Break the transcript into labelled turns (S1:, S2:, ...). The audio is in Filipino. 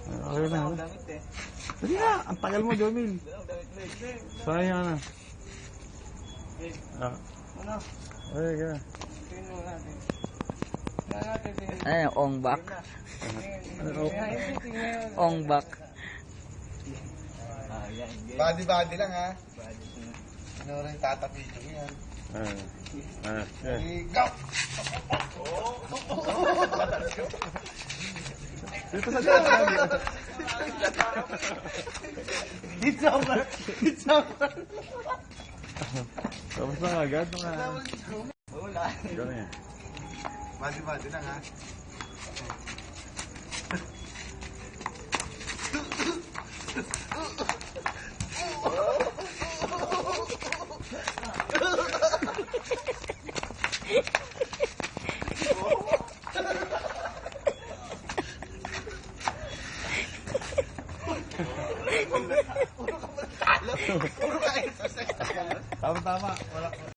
S1: Okay na.
S2: Damit eh.
S1: Sige na, ang tagal mo, Jomil. Sayang na. Ah.
S2: Ano?
S1: Okay, kaya.
S2: Tingnan mo natin. Tingnan natin.
S3: Ano yung ongbak? Ongbak.
S4: Body lang ha. Ano rin tatapidyo yan. Go!
S1: Dito sa dyan.
S4: It's over. It's over.
S1: Tapos na agad.
S2: Wala.
S1: Ganun yan.
S4: Body lang ha.
S1: Tama. Wala.